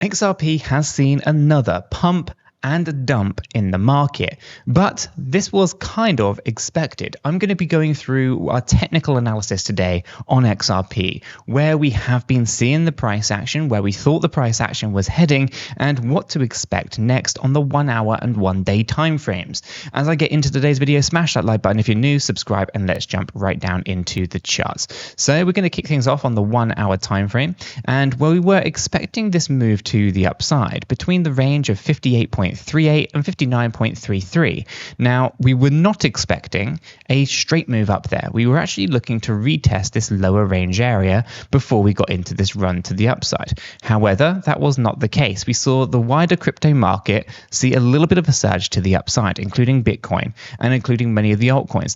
XRP has seen another pump and a dump in the market, but this was kind of expected. I'm going to be going through our technical analysis today on XRP, where we have been seeing the price action, where we thought the price action was heading, and what to expect next on the 1 hour and 1 day timeframes. As I get into today's video, smash that like button if you're new, subscribe, and let's jump right down into the charts. So we're going to kick things off on the 1 hour time frame, and where we were expecting this move to the upside between the range of 58.38 and 59.33. Now, we were not expecting a straight move up there. We were actually looking to retest this lower range area before we got into this run to the upside. However, that was not the case. We saw the wider crypto market see a little bit of a surge to the upside, including Bitcoin and including many of the altcoins.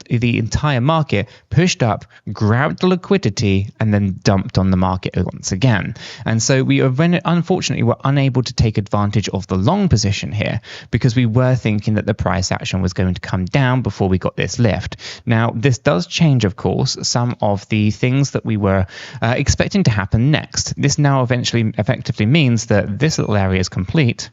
The entire market pushed up, grabbed the liquidity, and then dumped on the market once again. And so we unfortunately were unable to take advantage of the long position here because we were thinking that the price action was going to come down before we got this lift. Now, this does change, of course, some of the things that we were expecting to happen next. This now effectively means that this little area is complete,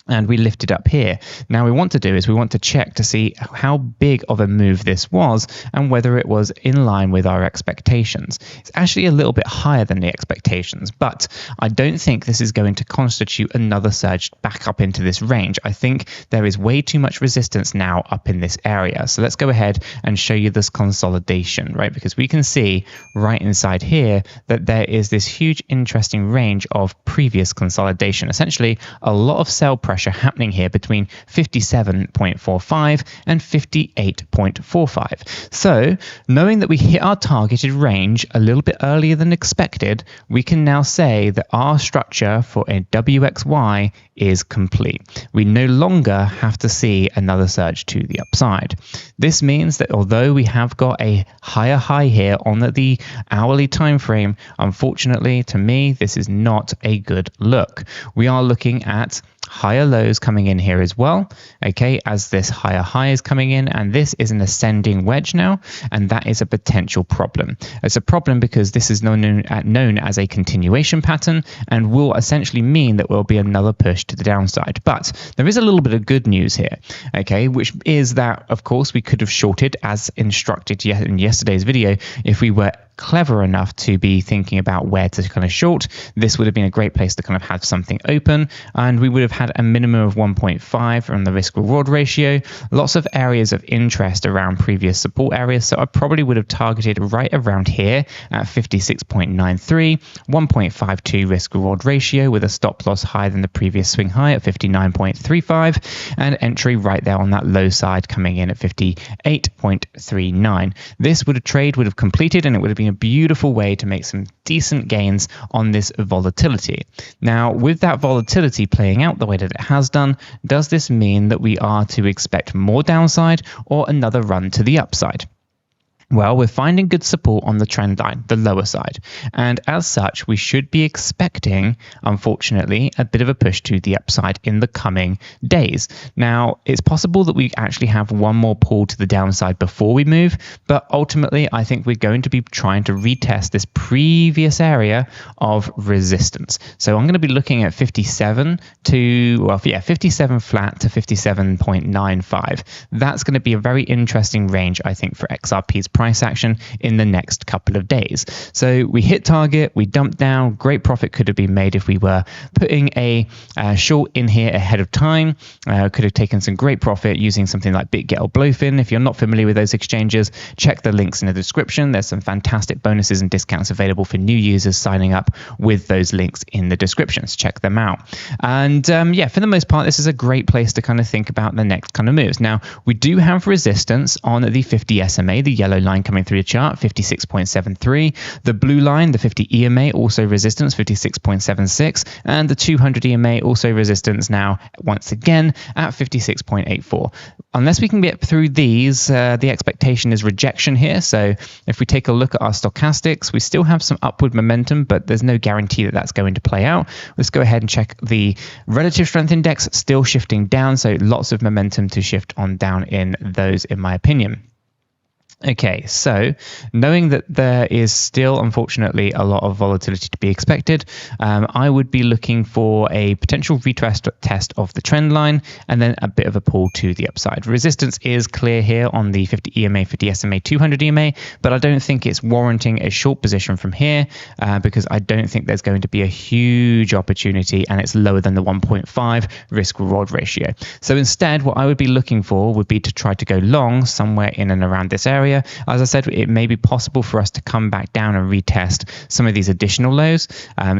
and we lift it up here. Now, we want to check to see how big of a move this was and whether it was in line with our expectations. It's actually a little bit higher than the expectations, but I don't think this is going to constitute another surge back up into this range. I think there is way too much resistance now up in this area. So let's go ahead and show you this consolidation, right? Because we can see right inside here that there is this huge interesting range of previous consolidation. Essentially, a lot of sell pressure happening here between 57.45 and 58.45. So, knowing that we hit our targeted range a little bit earlier than expected, we can now say that our structure for a WXY is complete. We no longer have to see another surge to the upside. This means that although we have got a higher high here on the hourly time frame, unfortunately, to me, this is not a good look. We are looking at higher lows coming in here as well, okay, as this higher high is coming in, and this is an ascending wedge now, and that is a potential problem. It's a problem because this is known as a continuation pattern and will essentially mean that will be another push to the downside. But there is a little bit of good news here, okay, which is that, of course, we could have shorted as instructed in yesterday's video if we were clever enough to be thinking about where to kind of short. This would have been a great place to kind of have something open, and we would have had a minimum of 1.5 on the risk reward ratio. Lots of areas of interest around previous support areas, so I probably would have targeted right around here at 56.93, 1.52 risk reward ratio with a stop loss higher than the previous swing high at 59.35, and entry right there on that low side coming in at 58.39. This trade would have completed, and it would have been a beautiful way to make some decent gains on this volatility. Now, with that volatility playing out the way that it has done, does this mean that we are to expect more downside or another run to the upside? Well, we're finding good support on the trend line, the lower side. And as such, we should be expecting, unfortunately, a bit of a push to the upside in the coming days. Now, it's possible that we actually have one more pull to the downside before we move, but ultimately, I think we're going to be trying to retest this previous area of resistance. So I'm going to be looking at 57 flat to 57.95. That's going to be a very interesting range, I think, for XRP's price action in the next couple of days. So we hit target, we dumped down, great profit could have been made if we were putting a short in here ahead of time. Could have taken some great profit using something like 𝗕𝗘𝗪𝗓𝗓. If you're not familiar with those exchanges, check the links in the description. There's some fantastic bonuses and discounts available for new users signing up with those links in the descriptions. Check them out. And yeah, for the most part, this is a great place to kind of think about the next kind of moves. Now, we do have resistance on the 50 SMA, the yellow line coming through the chart, 56.73. The blue line, the 50 EMA, also resistance, 56.76. And the 200 EMA, also resistance now, once again, at 56.84. Unless we can get through these, the expectation is rejection here. So if we take a look at our stochastics, we still have some upward momentum, but there's no guarantee that that's going to play out. Let's go ahead and check the relative strength index, still shifting down. So lots of momentum to shift on down in those, in my opinion. Okay, so knowing that there is still, unfortunately, a lot of volatility to be expected, I would be looking for a potential retest test of the trend line and then a bit of a pull to the upside. Resistance is clear here on the 50 EMA, 50 SMA, 200 EMA, but I don't think it's warranting a short position from here because I don't think there's going to be a huge opportunity and it's lower than the 1.5 risk-reward ratio. So instead, what I would be looking for would be to try to go long somewhere in and around this area. As I said, it may be possible for us to come back down and retest some of these additional lows.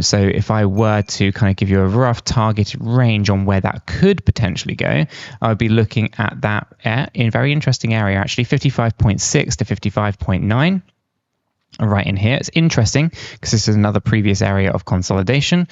So if I were to kind of give you a rough targeted range on where that could potentially go, I would be looking at that in a very interesting area, actually 55.6 to 55.9. Right in here. It's interesting because this is another previous area of consolidation.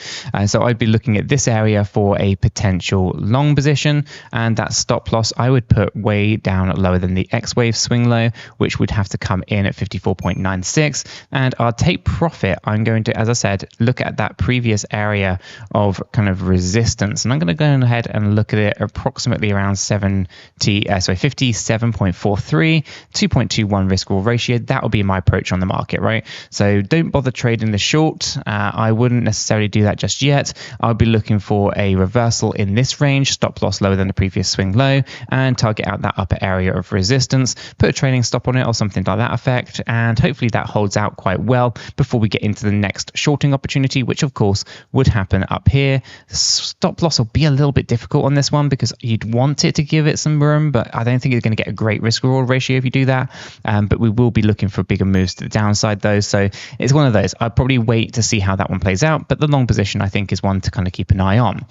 So I'd be looking at this area for a potential long position, and that stop loss I would put way down lower than the X wave swing low, which would have to come in at 54.96. And our take profit, I'm going to, as I said, look at that previous area of kind of resistance, and I'm going to go ahead and look at it approximately around 57.43, 2.21 risk reward ratio. That will be my approach on the market. Right, so don't bother trading the short. I wouldn't necessarily do that just yet. I'll be looking for a reversal in this range, stop loss lower than the previous swing low, and target out that upper area of resistance, put a trailing stop on it or something like that effect, and hopefully that holds out quite well before we get into the next shorting opportunity, which of course would happen up here. Stop loss will be a little bit difficult on this one because you'd want it to give it some room, but I don't think you're going to get a great risk reward ratio if you do that. But we will be looking for bigger moves to the downside though, so it's one of those. I'd probably wait to see how that one plays out, but the long position I think is one to kind of keep an eye on.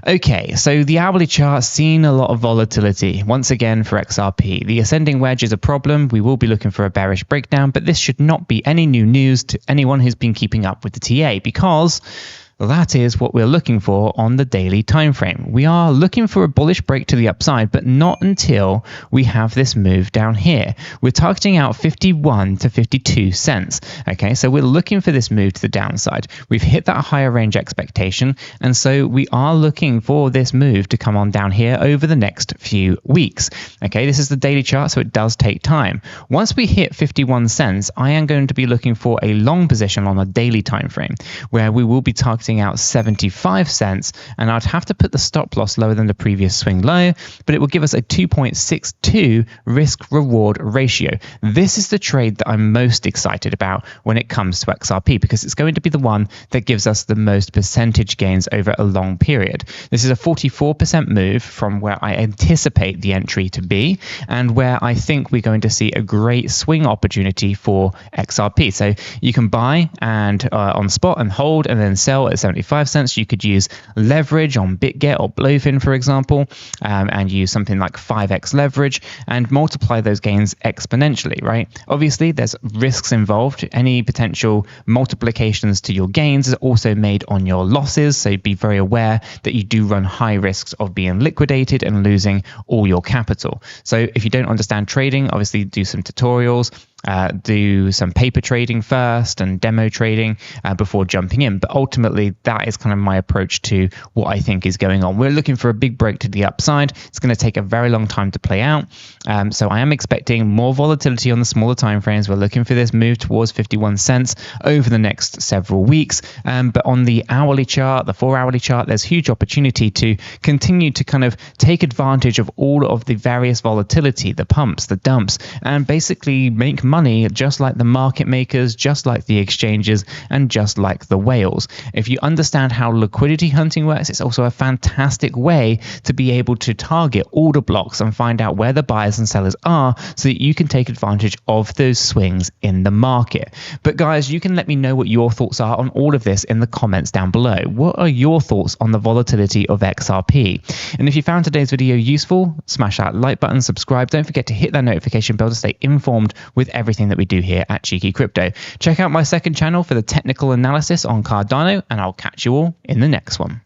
Okay, so the hourly chart seen a lot of volatility once again for XRP. The ascending wedge is a problem. We will be looking for a bearish breakdown, but this should not be any new news to anyone who's been keeping up with the TA because that is what we're looking for on the daily time frame. We are looking for a bullish break to the upside, but not until we have this move down here. We're targeting out 51 to 52 cents. Okay, so we're looking for this move to the downside. We've hit that higher range expectation, and so we are looking for this move to come on down here over the next few weeks. Okay, this is the daily chart, so it does take time. Once we hit 51 cents, I am going to be looking for a long position on a daily time frame where we will be targeting out 75 cents, and I'd have to put the stop loss lower than the previous swing low, but it will give us a 2.62 risk reward ratio. This is the trade that I'm most excited about when it comes to XRP because it's going to be the one that gives us the most percentage gains over a long period. This is a 44% move from where I anticipate the entry to be and where I think we're going to see a great swing opportunity for XRP. So you can buy and on spot and hold and then sell at 75 cents. You could use leverage on BitGet or Blowfin, for example, and use something like 5x leverage and multiply those gains exponentially, right? Obviously, there's risks involved. Any potential multiplications to your gains are also made on your losses, so be very aware that you do run high risks of being liquidated and losing all your capital. So if you don't understand trading, obviously do some tutorials, do some paper trading first and demo trading before jumping in. But ultimately, that is kind of my approach to what I think is going on. We're looking for a big break to the upside. It's going to take a very long time to play out. So I am expecting more volatility on the smaller time frames. We're looking for this move towards 51 cents over the next several weeks. But on the hourly chart, the 4-hourly chart, there's huge opportunity to continue to kind of take advantage of all of the various volatility, the pumps, the dumps, and basically make money just like the market makers, just like the exchanges, and just like the whales. If you understand how liquidity hunting works, it's also a fantastic way to be able to target order blocks and find out where the buyers and sellers are so that you can take advantage of those swings in the market. But guys, you can let me know what your thoughts are on all of this in the comments down below. What are your thoughts on the volatility of XRP? And if you found today's video useful, smash that like button, subscribe. Don't forget to hit that notification bell to stay informed with everything that we do here at Cheeky Crypto. Check out my second channel for the technical analysis on Cardano, and I'll catch you all in the next one.